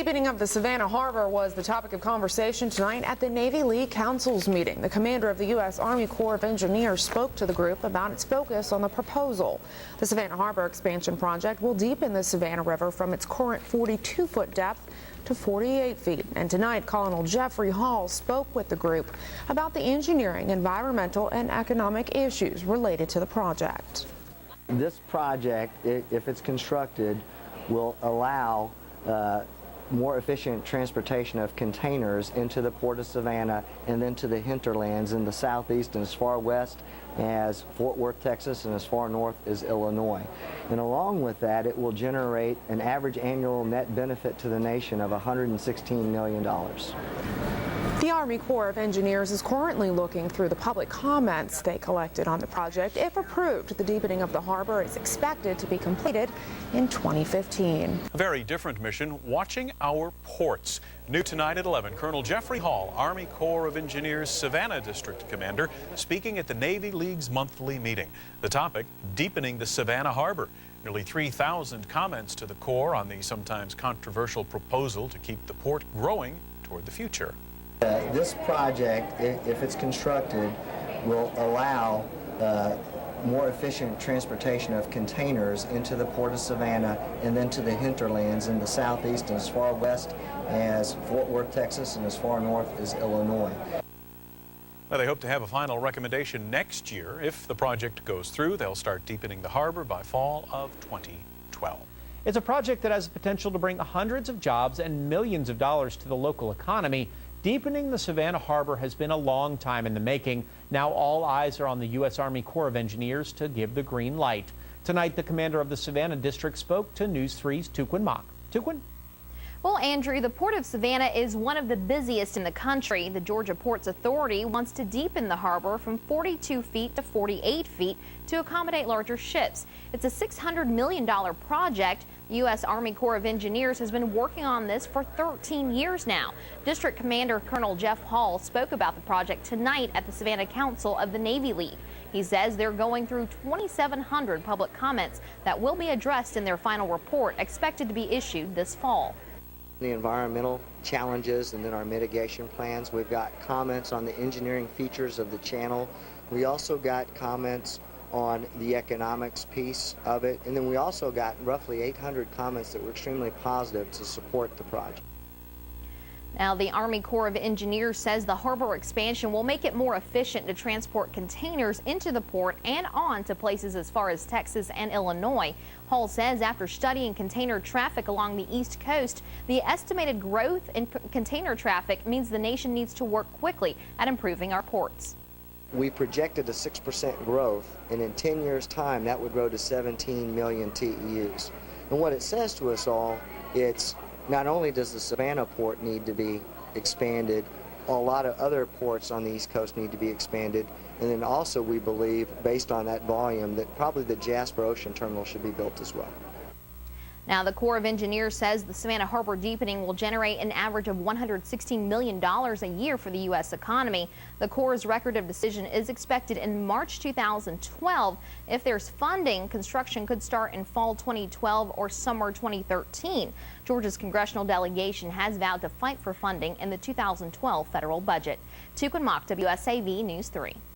deepening of the Savannah Harbor was the topic of conversation tonight at the Navy League Council's meeting. The commander of the U.S. Army Corps of Engineers spoke to the group about its focus on the proposal. The Savannah Harbor expansion project will deepen the Savannah River from its current 42-foot depth to 48 feet. And tonight, Colonel Jeffrey Hall spoke with the group about the engineering, environmental, and economic issues related to the project. This project, if it's constructed, will allow more efficient transportation of containers into the Port of Savannah and then to the hinterlands in the southeast and as far west as Fort Worth, Texas, and as far north as Illinois. And along with that, it will generate an average annual net benefit to the nation of $116 million. The Army Corps of Engineers is currently looking through the public comments they collected on the project. If approved, the deepening of the harbor is expected to be completed in 2015. A very different mission, watching our ports. New tonight at 11, Colonel Jeffrey Hall, Army Corps of Engineers Savannah District Commander, speaking at the Navy League's monthly meeting. The topic, deepening the Savannah Harbor. Nearly 3,000 comments to the Corps on the sometimes controversial proposal to keep the port growing toward the future. This project, if it's constructed, will allow more efficient transportation of containers into the Port of Savannah and then to the hinterlands in the southeast and as far west as Fort Worth, Texas, and as far north as Illinois. Well, they hope to have a final recommendation next year. If the project goes through, they'll start deepening the harbor by fall of 2012. It's a project that has the potential to bring hundreds of jobs and millions of dollars to the local economy. Deepening the Savannah Harbor has been a long time in the making. Now all eyes are on the U.S. Army Corps of Engineers to give the green light. Tonight, the commander of the Savannah District spoke to News 3's Tuquyen Mach. Tuquyen? Well, Andrew, the Port of Savannah is one of the busiest in the country. The Georgia Ports Authority wants to deepen the harbor from 42 feet to 48 feet to accommodate larger ships. It's a $600 million project. The U.S. Army Corps of Engineers has been working on this for 13 years now. District Commander Colonel Jeff Hall spoke about the project tonight at the Savannah Council of the Navy League. He says they're going through 2,700 public comments that will be addressed in their final report, expected to be issued this fall. The environmental challenges and then our mitigation plans. We've got comments on the engineering features of the channel. We also got comments on the economics piece of it, and then we also got roughly 800 comments that were extremely positive to support the project. Now, the Army Corps of Engineers says the harbor expansion will make it more efficient to transport containers into the port and on to places as far as Texas and Illinois. Hall says after studying container traffic along the East Coast, the estimated growth in container traffic means the nation needs to work quickly at improving our ports. We projected a 6% growth, and in 10 years' time, that would grow to 17 million TEUs. And what it says to us all, it's not only does the Savannah port need to be expanded, a lot of other ports on the East Coast need to be expanded, and then also we believe, based on that volume, that probably the Jasper Ocean Terminal should be built as well. Now, the Corps of Engineers says the Savannah Harbor deepening will generate an average of $116 million a year for the U.S. economy. The Corps' record of decision is expected in March 2012. If there's funding, construction could start in fall 2012 or summer 2013. Georgia's congressional delegation has vowed to fight for funding in the 2012 federal budget. Tuquyen Mach, WSAV News 3.